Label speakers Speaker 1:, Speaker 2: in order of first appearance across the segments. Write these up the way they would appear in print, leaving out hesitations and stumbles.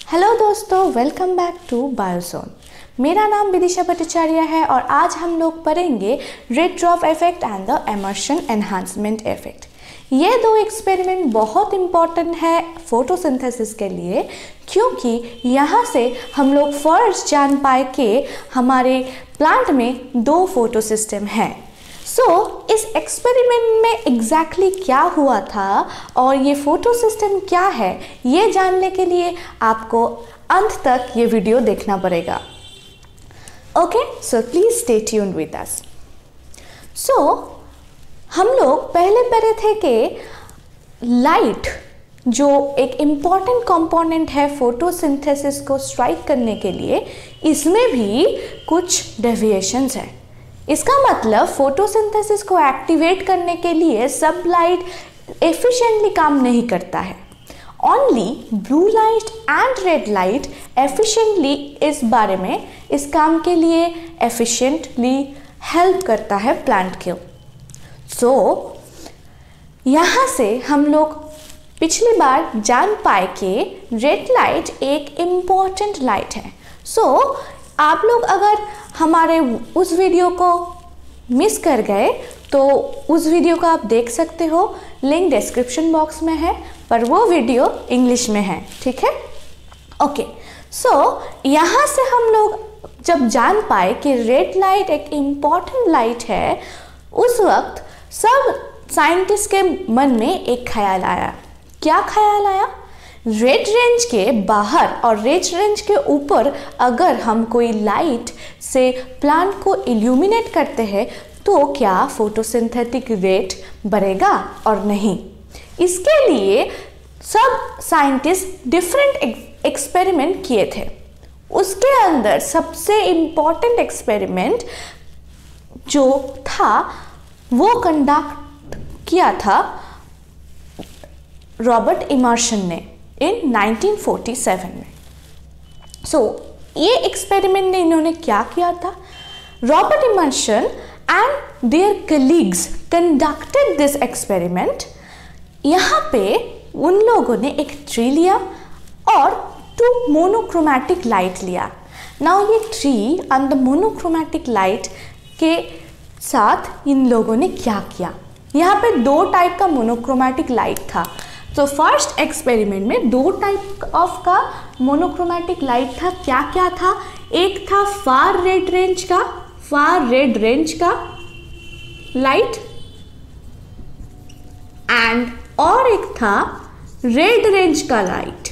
Speaker 1: Hello दोस्तों, welcome back to बायोज़ोन। मेरा नाम विदिशा भट्टाचार्य है और आज हम लोग पढ़ेंगे red drop effect and the immersion enhancement effect. ये दो एक्सपेरिमेंट बहुत इम्पॉर्टेंट है फोटोसिंथेसिस के लिए, क्योंकि यहाँ से हम लोग फर्स्ट जान पाए कि हमारे प्लांट में दो फोटो सिस्टम हैं। इस एक्सपेरिमेंट में एग्जैक्टली क्या हुआ था और ये फोटो सिस्टम क्या है, ये जानने के लिए आपको अंत तक ये वीडियो देखना पड़ेगा। Okay, so please stay tuned with us. हम लोग पहले पढ़े थे कि लाइट जो एक इम्पॉर्टेंट कंपोनेंट है फोटोसिंथेसिस को स्ट्राइक करने के लिए, इसमें भी कुछ डेविएशंस हैं। इसका मतलब फोटोसिंथेसिस को एक्टिवेट करने के लिए सब लाइट एफिशिएंटली काम नहीं करता है। Only blue light and red light efficiently इस काम के लिए एफिशिएंटली हेल्प करता है प्लांट को। यहाँ से हम लोग पिछली बार जान पाए कि रेड लाइट एक इम्पॉर्टेंट लाइट है। आप लोग अगर हमारे उस वीडियो को मिस कर गए तो उस वीडियो को आप देख सकते हो, लिंक डिस्क्रिप्शन बॉक्स में है, पर वो वीडियो इंग्लिश में है, ठीक है। ओके, यहाँ से हम लोग जब जान पाए कि रेड लाइट एक इम्पॉर्टेंट लाइट है, उस वक्त सब साइंटिस्ट के मन में एक ख्याल आया। क्या ख्याल आया? रेड रेंज के बाहर और रेड रेंज के ऊपर अगर हम कोई लाइट से प्लांट को इल्यूमिनेट करते हैं तो क्या फोटोसिंथेटिक रेट बढ़ेगा और नहीं। इसके लिए सब साइंटिस्ट डिफरेंट एक्सपेरिमेंट किए थे। उसके अंदर सबसे इम्पॉर्टेंट एक्सपेरिमेंट जो था वो कंडक्ट किया था रॉबर्ट इमर्शन ने इन 1947 में। ये एक्सपेरिमेंट ने इन्होंने क्या किया था? Robert Emerson and their colleagues conducted this experiment. यहाँ पे उन लोगों ने एक ट्री लिया और 2 मोनोक्रोमैटिक लाइट लिया। नाउ ये tree and the monochromatic light के साथ इन लोगों ने क्या किया? यहाँ पे 2 टाइप का मोनोक्रोमैटिक लाइट था। फर्स्ट एक्सपेरिमेंट में 2 टाइप ऑफ का मोनोक्रोमैटिक लाइट था। क्या क्या था? एक था फार रेड रेंज का लाइट एंड और एक था रेड रेंज का लाइट।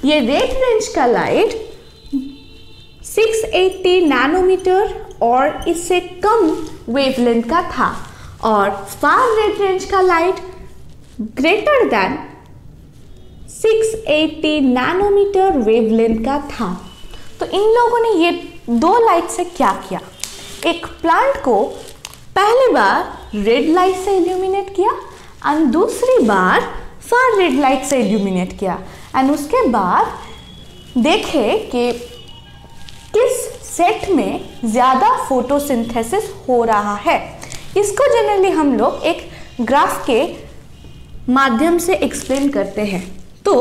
Speaker 1: ये रेड रेंज का लाइट 680 नैनोमीटर और इससे कम वेवलेंथ का था और फार रेड रेंज का light greater than 680 nanometre wavelength का था। तो इन लोगों ने ये 2 लाइट से क्या किया? एक प्लांट को पहली बार रेड लाइट से इल्यूमिनेट किया और दूसरी बार फार रेड लाइट से इल्यूमिनेट किया एंड उसके बाद देखे कि किस सेट में ज़्यादा फोटोसिंथेसिस हो रहा है। इसको जनरली हम लोग एक ग्राफ के माध्यम से एक्सप्लेन करते हैं। तो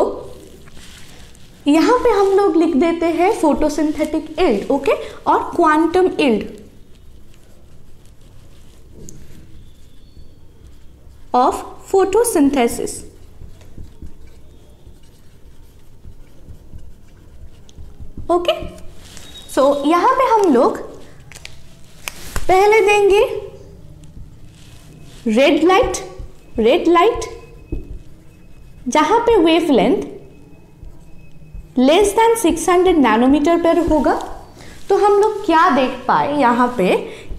Speaker 1: यहाँ पे हम लोग लिख देते हैं फोटोसिंथेटिक यील्ड, ओके, और quantum yield of photosynthesis. Okay, यहाँ पे हम लोग पहले देंगे रेड लाइट जहां पे वेवलेंथ लेस देन 600 नैनोमीटर पर होगा। तो हम लोग क्या देख पाए यहाँ पे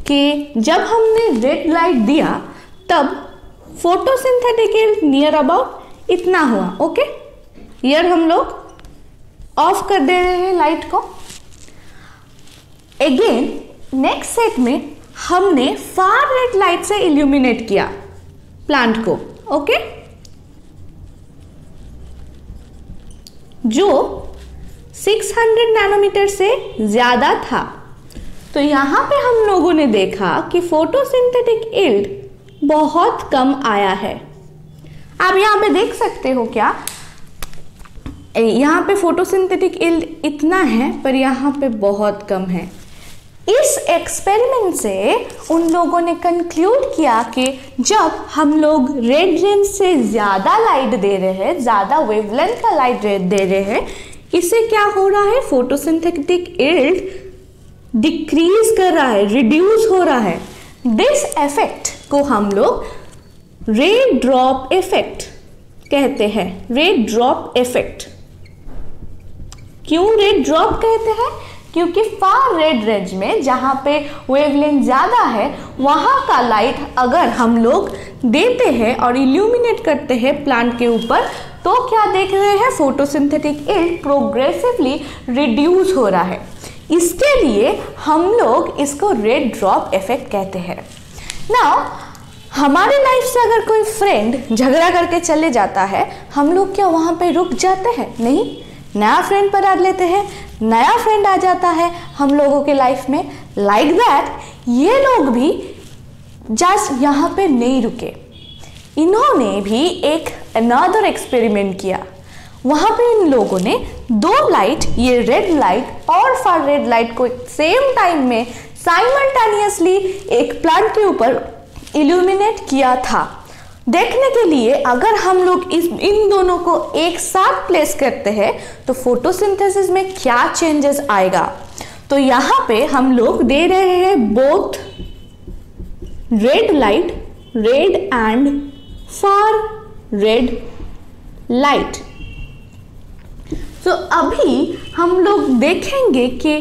Speaker 1: कि जब हमने रेड लाइट दिया तब फोटोसिंथेटिक यील्ड नियर अबाउट इतना हुआ। ओके, ईयर हम लोग ऑफ कर दे रहे हैं लाइट को। अगेन नेक्स्ट सेट में हमने फार रेड लाइट से इल्यूमिनेट किया प्लांट को, ओके, जो 600 नैनोमीटर से ज्यादा था। तो यहां पे हम लोगों ने देखा कि फोटोसिंथेटिक यील्ड बहुत कम आया है। आप यहाँ पे देख सकते हो क्या, यहाँ पे फोटोसिंथेटिक यील्ड इतना है पर यहाँ पे बहुत कम है। इस एक्सपेरिमेंट से उन लोगों ने कंक्लूड किया कि जब हम लोग रेड रेंज से ज़्यादा लाइट दे रहे हैं, ज़्यादा वेवलेंथ का लाइट दे रहे हैं, इससे क्या हो रहा है, फोटोसिंथेटिक यील्ड डिक्रीज कर रहा है, रिड्यूस हो रहा है। दिस इफेक्ट को हम लोग रे ड्रॉप इफेक्ट कहते हैं। रे ड्रॉप इफेक्ट क्यों रे ड्रॉप कहते हैं? क्योंकि फार रेड रेंज में जहाँ पे वेवलेंथ ज़्यादा है वहाँ का लाइट अगर हम लोग देते हैं और इल्यूमिनेट करते हैं प्लांट के ऊपर, तो क्या देख रहे हैं, फोटोसिंथेटिक यील्ड प्रोग्रेसिवली रिड्यूस हो रहा है। इसके लिए हम लोग इसको रेड ड्रॉप इफेक्ट कहते हैं। नाउ हमारे लाइफ से अगर कोई फ्रेंड झगड़ा करके चले जाता है, हम लोग क्या वहाँ पे रुक जाते हैं? नहीं, नया फ्रेंड पकड़ लेते हैं, नया फ्रेंड आ जाता है हम लोगों के लाइफ में। लाइक दैट ये लोग भी जस्ट यहाँ पे नहीं रुके, इन्होंने भी एक अनदर एक्सपेरिमेंट किया। वहाँ पे इन लोगों ने दो लाइट, ये रेड लाइट और फार रेड लाइट को सेम टाइम में साइमल्टेनियसली एक प्लांट के ऊपर इल्यूमिनेट किया था, देखने के लिए अगर हम लोग इन दोनों को एक साथ प्लेस करते हैं तो फोटोसिंथेसिस में क्या चेंजेस आएगा। तो यहाँ पे हम लोग दे रहे हैं both red light, red and far red light. तो अभी हम लोग देखेंगे कि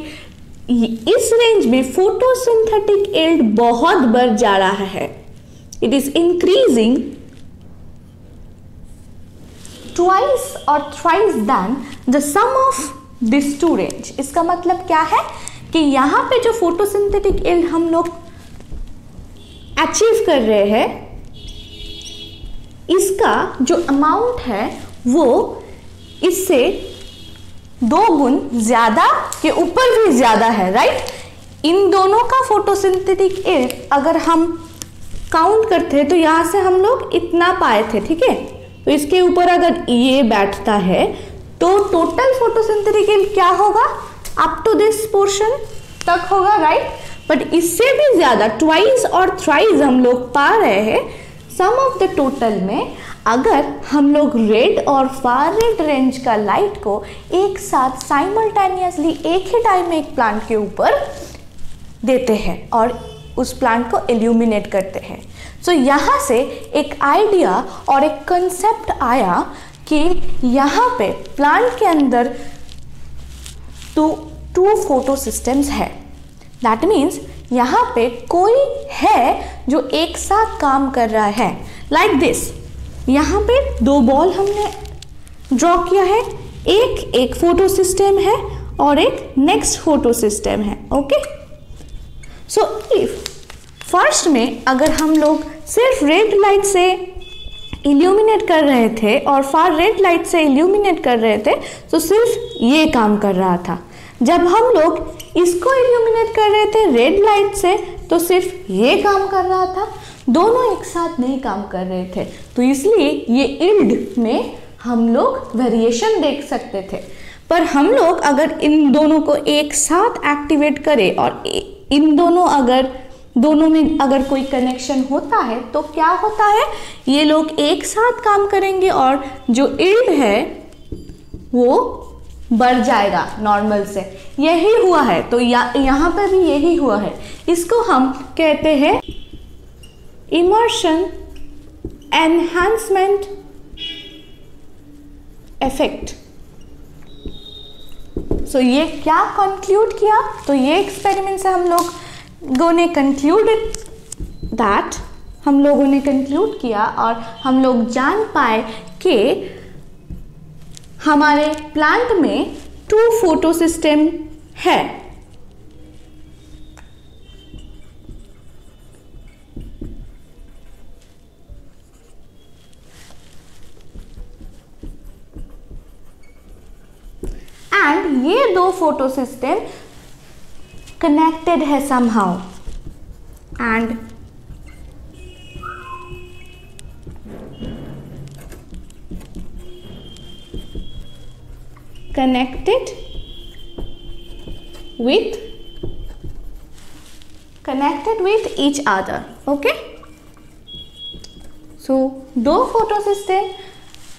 Speaker 1: इस रेंज में फोटोसिंथेटिक यील्ड बहुत बढ़ जा रहा है। It is increasing twice or thrice than the sum of these two range। इसका मतलब क्या है कि यहाँ पे जो फोटोसिंथेटिक यील्ड हम लोग अचीव कर रहे हैं, इसका जो अमाउंट है वो इससे 2 गुण ज्यादा के ऊपर भी ज्यादा है, राइट। इन दोनों का फोटोसिंथेटिक यील्ड अगर हम काउंट करते हैं तो यहाँ से हम लोग इतना पाए थे, ठीक है। तो इसके ऊपर अगर ये बैठता है तो टोटल फोटोसिंथेटिक यील्ड क्या होगा, अप टू दिस पोर्शन तक होगा, राइट। बट इससे भी ज्यादा ट्वाइस और थ्राइस हम लोग पा रहे हैं सम ऑफ द टोटल में, अगर हम लोग रेड और फार रेड रेंज का लाइट को एक साथ साइमल्टेनियसली एक ही टाइम में एक प्लांट के ऊपर देते हैं और उस प्लांट को इल्यूमिनेट करते हैं। सो यहाँ से एक आइडिया और एक कंसेप्ट आया कि यहाँ पे प्लांट के अंदर टू फोटो सिस्टम्स है। दैट मीन्स यहाँ पे कोई है जो एक साथ काम कर रहा है। लाइक दिस, यहाँ पे 2 बॉल हमने ड्रॉ किया है, एक फोटो सिस्टम है और एक नेक्स्ट फोटो सिस्टम है, ओके। सो इफ फर्स्ट में अगर हम लोग सिर्फ रेड लाइट से इल्यूमिनेट कर रहे थे और फार रेड लाइट से इल्यूमिनेट कर रहे थे तो सिर्फ ये काम कर रहा था। जब हम लोग इसको इल्यूमिनेट कर रहे थे रेड लाइट से तो सिर्फ ये काम कर रहा था, दोनों एक साथ नहीं काम कर रहे थे। तो इसलिए ये यील्ड में हम लोग वेरिएशन देख सकते थे। पर हम लोग अगर इन दोनों को एक साथ एक्टिवेट करें और इन दोनों में अगर कोई कनेक्शन होता है तो क्या होता है, ये लोग एक साथ काम करेंगे और जो यील्ड है वो बढ़ जाएगा नॉर्मल से। यही हुआ है, तो यहाँ पर भी यही हुआ है। इसको हम कहते हैं इमर्शन एनहांसमेंट इफेक्ट। सो ये क्या कंक्लूड किया, तो ये एक्सपेरिमेंट से हम लोगों ने कंक्लूड किया और हम लोग जान पाए कि हमारे प्लांट में 2 फोटो सिस्टम है। एंड ये 2 फोटो सिस्टम कनेक्टेड है somehow and connected with each other. Okay, so दो फोटो सिस्टम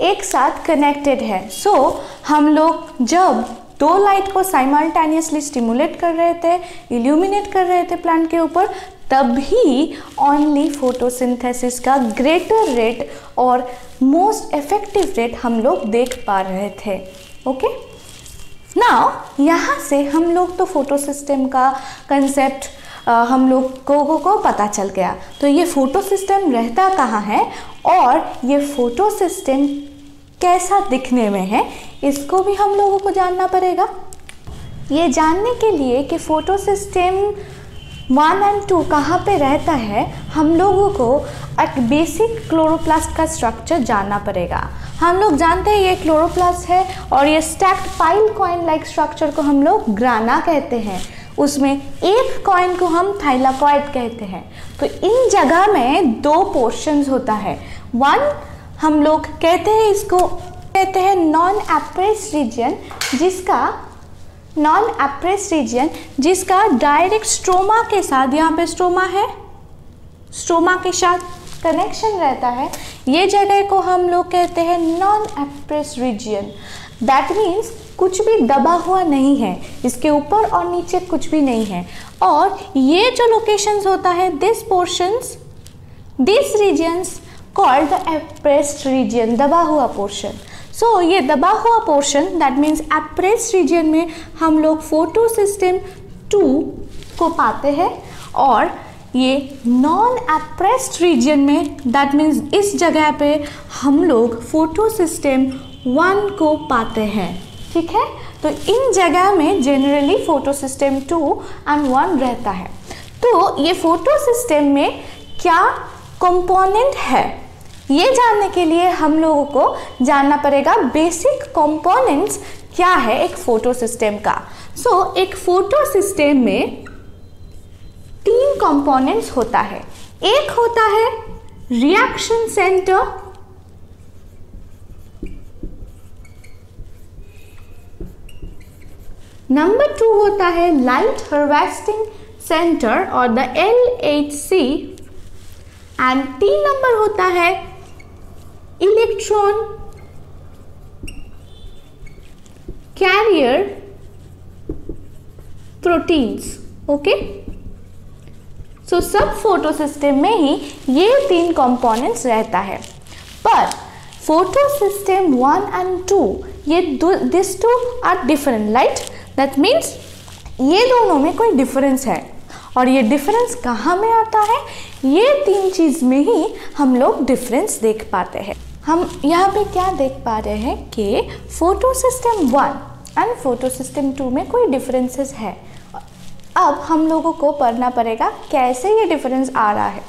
Speaker 1: एक साथ कनेक्टेड है. सो हम लोग जब दो लाइट को साइमल्टेनियसली स्टिमुलेट कर रहे थे, इल्यूमिनेट कर रहे थे प्लांट के ऊपर, तभी ओनली फोटोसिंथेसिस का ग्रेटर रेट और मोस्ट इफेक्टिव रेट हम लोग देख पा रहे थे. ओके, नाउ यहाँ से हम लोग तो फोटो सिस्टम का कंसेप्ट हम लोग को पता चल गया. तो ये फोटो सिस्टम रहता कहाँ है और ये फोटो सिस्टम कैसा दिखने में है, इसको भी हम लोगों को जानना पड़ेगा. ये जानने के लिए कि फोटो सिस्टम 1 और 2 कहाँ पे रहता है, हम लोगों को एक बेसिक क्लोरोप्लास्ट का स्ट्रक्चर जानना पड़ेगा. हम लोग जानते हैं ये क्लोरोप्लास्ट है और ये stacked pile coin like structure को हम लोग ग्राना कहते हैं. उसमें एक कॉइन को हम थाइलाकॉइड कहते हैं. तो इन जगह में दो पोर्शंस होता है. वन हम लोग कहते हैं, इसको कहते हैं नॉन एप्रेस्ड रीजन, जिसका डायरेक्ट स्ट्रोमा के साथ, यहाँ पे स्ट्रोमा है, स्ट्रोमा के साथ कनेक्शन रहता है. ये जगह को हम लोग कहते हैं non appressed region. That means कुछ भी दबा हुआ नहीं है, इसके ऊपर और नीचे कुछ भी नहीं है. और ये जो लोकेशंस होता है, this regions called the appressed region, दबा हुआ पोर्शन. सो ये दबा हुआ portion, that means appressed region में हम लोग फोटो सिस्टम 2 को पाते हैं. और ये नॉन एप्रेस्ड रीजन में, दैट मीन्स इस जगह पे हम लोग फोटो सिस्टम 1 को पाते हैं. ठीक है, तो इन जगह में जनरली फोटो सिस्टम 2 और 1 रहता है. तो ये फोटो सिस्टम में क्या कंपोनेंट है, ये जानने के लिए हम लोगों को जानना पड़ेगा बेसिक कंपोनेंट्स क्या है एक फोटो सिस्टम का. सो एक फोटो सिस्टम में 3 कंपोनेंट्स होता है. एक होता है रिएक्शन सेंटर, नंबर 2 होता है लाइट हार्वेस्टिंग सेंटर और द LHC, एंड 3 नंबर होता है इलेक्ट्रॉन कैरियर प्रोटीन्स. ओके, सो सब फोटो सिस्टम में ही ये 3 कंपोनेंट्स रहता है. पर फोटो सिस्टम 1 और 2, ये this 2 are different, right. That means ये दोनों में कोई डिफरेंस है. और ये डिफरेंस कहाँ में आता है, ये 3 चीज़ में ही हम लोग डिफरेंस देख पाते हैं. हम यहाँ पे क्या देख पा रहे हैं कि फोटो सिस्टम 1 और फोटो सिस्टम 2 में कोई डिफरेंसेस है. अब हम लोगों को पढ़ना पड़ेगा कैसे ये डिफरेंस आ रहा है.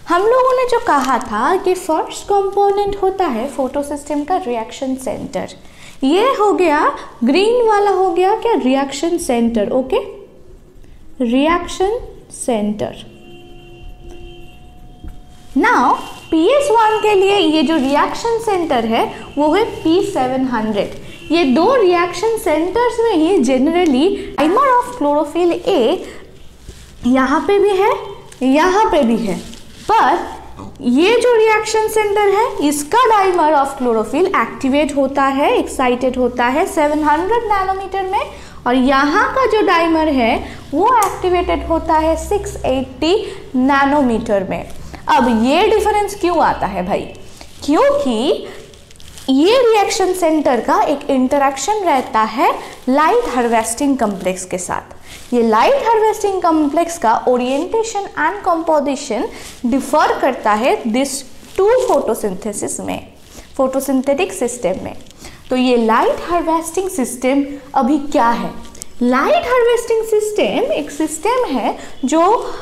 Speaker 1: हम लोगों ने जो कहा था कि फर्स्ट कंपोनेंट होता है फोटो सिस्टम का रिएक्शन सेंटर. ये हो गया, ग्रीन वाला हो गया क्या, reaction centre. Okay, reaction centre. Now PS1 के लिए ये जो रिएक्शन सेंटर है वो है P700. ये 2 रिएक्शन सेंटर्स में ही generally dimer of chlorophyll A यहाँ पे भी है, यहाँ पे भी है. पर ये जो रिएक्शन सेंटर है, इसका डाइमर ऑफ क्लोरोफिल एक्टिवेट होता है, एक्साइटेड होता है 700 नैनोमीटर में, और यहाँ का जो डाइमर है वो एक्टिवेटेड होता है 680 नैनोमीटर में. अब ये डिफरेंस क्यों आता है भाई, क्योंकि ये रिएक्शन सेंटर का एक इंटरेक्शन रहता है लाइट हार्वेस्टिंग कॉम्प्लेक्स के साथ. ये लाइट हार्वेस्टिंग कॉम्प्लेक्स का ओरिएंटेशन एंड कंपोजिशन डिफर करता है दिस 2 फोटोसिंथेसिस में, फोटोसिंथेटिक सिस्टम में. तो ये लाइट हार्वेस्टिंग सिस्टम अभी क्या है, लाइट हार्वेस्टिंग सिस्टम एक सिस्टम है जो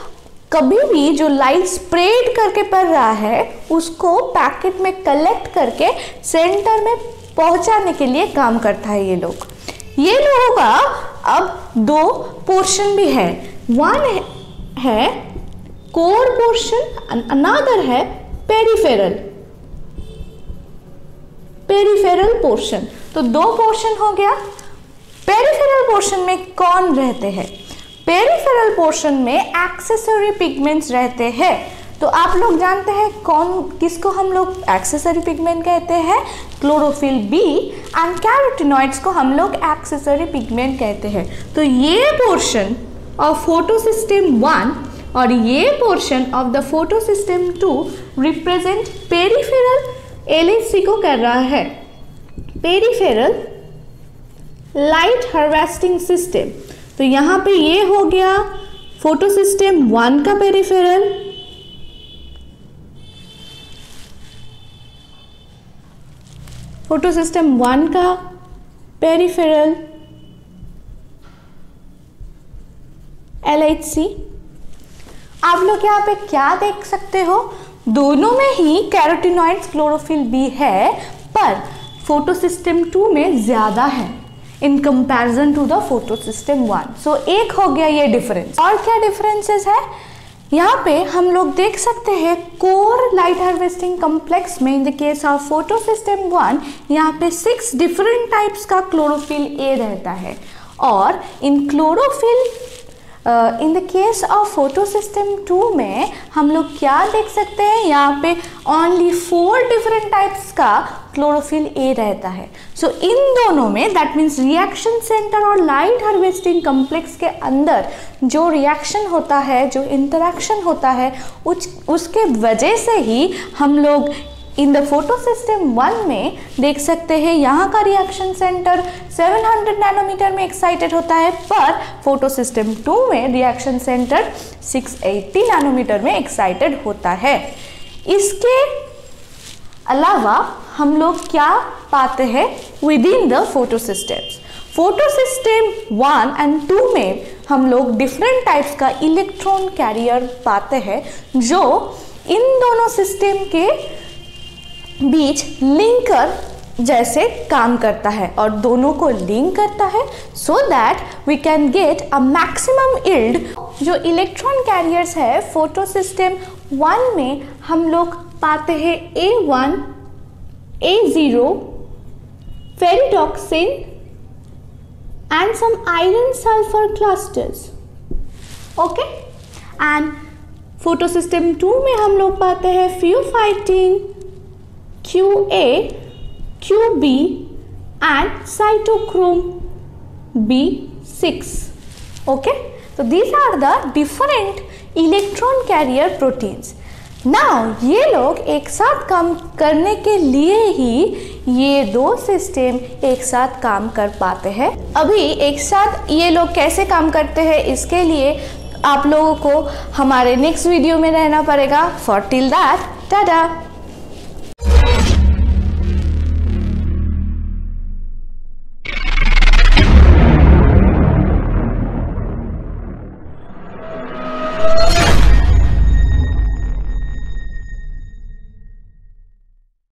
Speaker 1: कभी भी जो लाइट स्प्रेड करके पड़ रहा है उसको पैकेट में कलेक्ट करके सेंटर में पहुंचाने के लिए काम करता है. ये लोगों का अब 2 पोर्शन भी है. वन है कोर पोर्शन, अनदर है पेरिफेरल. Peripheral portion. तो दो पोर्शन हो गया। पेरिफेरल पोर्शन में कौन रहते हैं? पेरिफेरल पोर्शन में एक्सेसरी पिगमेंट्स रहते हैं। तो आप लोग जानते हैं किसको हम लोग एक्सेसरी पिगमेंट कहते हैं? क्लोरोफिल बी एंड कैरोटीनॉइड्स को हम लोग एक्सेसरी पिगमेंट कहते हैं। तो ये पोर्शन ऑफ फोटोसिस्टम 1 और ये portion of the photosystem 2 represent peripheral LHC को कर रहा है, पेरिफेरल लाइट हार्वेस्टिंग सिस्टम। तो यहाँ पे ये हो गया फोटोसिस्टम 1 का पेरिफेरल, फोटोसिस्टम 1 का पेरिफेरल LHC। आप लोग यहाँ पे क्या देख सकते हो? दोनों में ही कैरोटीनॉइड्स क्लोरोफिल बी है, पर फोटोसिस्टम 2 में ज्यादा है in comparison to the photosystem 1। So एक हो गया ये डिफरेंस। और क्या डिफरेंसेस है? यहाँ पे हम लोग देख सकते हैं कोर लाइट हार्वेस्टिंग कॉम्प्लेक्स में in the case of photosystem 1 यहाँ पे 6 डिफरेंट टाइप्स का क्लोरोफिल ए रहता है। और इन chlorophyll in the case of photosystem 2 में हम लोग क्या देख सकते हैं? यहाँ पे ओनली 4 डिफरेंट टाइप्स का क्लोरोफिल ए रहता है। सो इन दोनों में दैट मीन्स रिएक्शन सेंटर और लाइट हार्वेस्टिंग कॉम्प्लेक्स के अंदर जो रिएक्शन होता है, जो इंटरेक्शन होता है, उसके वजह से ही हम लोग इन द फोटोसिस्टम 1 में देख सकते हैं यहाँ का रिएक्शन सेंटर 700 नैनोमीटर में एक्साइटेड होता है, पर फोटोसिस्टम 2 में रिएक्शन सेंटर 680 नैनोमीटर में एक्साइटेड होता है। इसके अलावा हम लोग क्या पाते हैं within the photosystems? Photosystem 1 and 2 में हम लोग डिफरेंट टाइप्स का इलेक्ट्रॉन कैरियर पाते हैं जो इन दोनों सिस्टम के बीच लिंकर जैसे काम करता है और दोनों को लिंक करता है so that we can get a maximum yield. जो इलेक्ट्रॉन कैरियर्स है फोटोसिस्टम 1 में हम लोग पाते हैं A1, A0, ferredoxin and some iron sulphur clusters. Okay, and photosystem 2 में हम लोग पाते हैं फ्यूफाइटिन, QA, QB and cytochrome B6. Okay, so these are the different electron carrier proteins. Now ये लोग एक साथ काम करने के लिए ही ये दो सिस्टम एक साथ काम कर पाते हैं। अभी एक साथ ये लोग कैसे काम करते हैं इसके लिए आप लोगों को हमारे नेक्स्ट वीडियो में रहना पड़ेगा। For till that, Tata.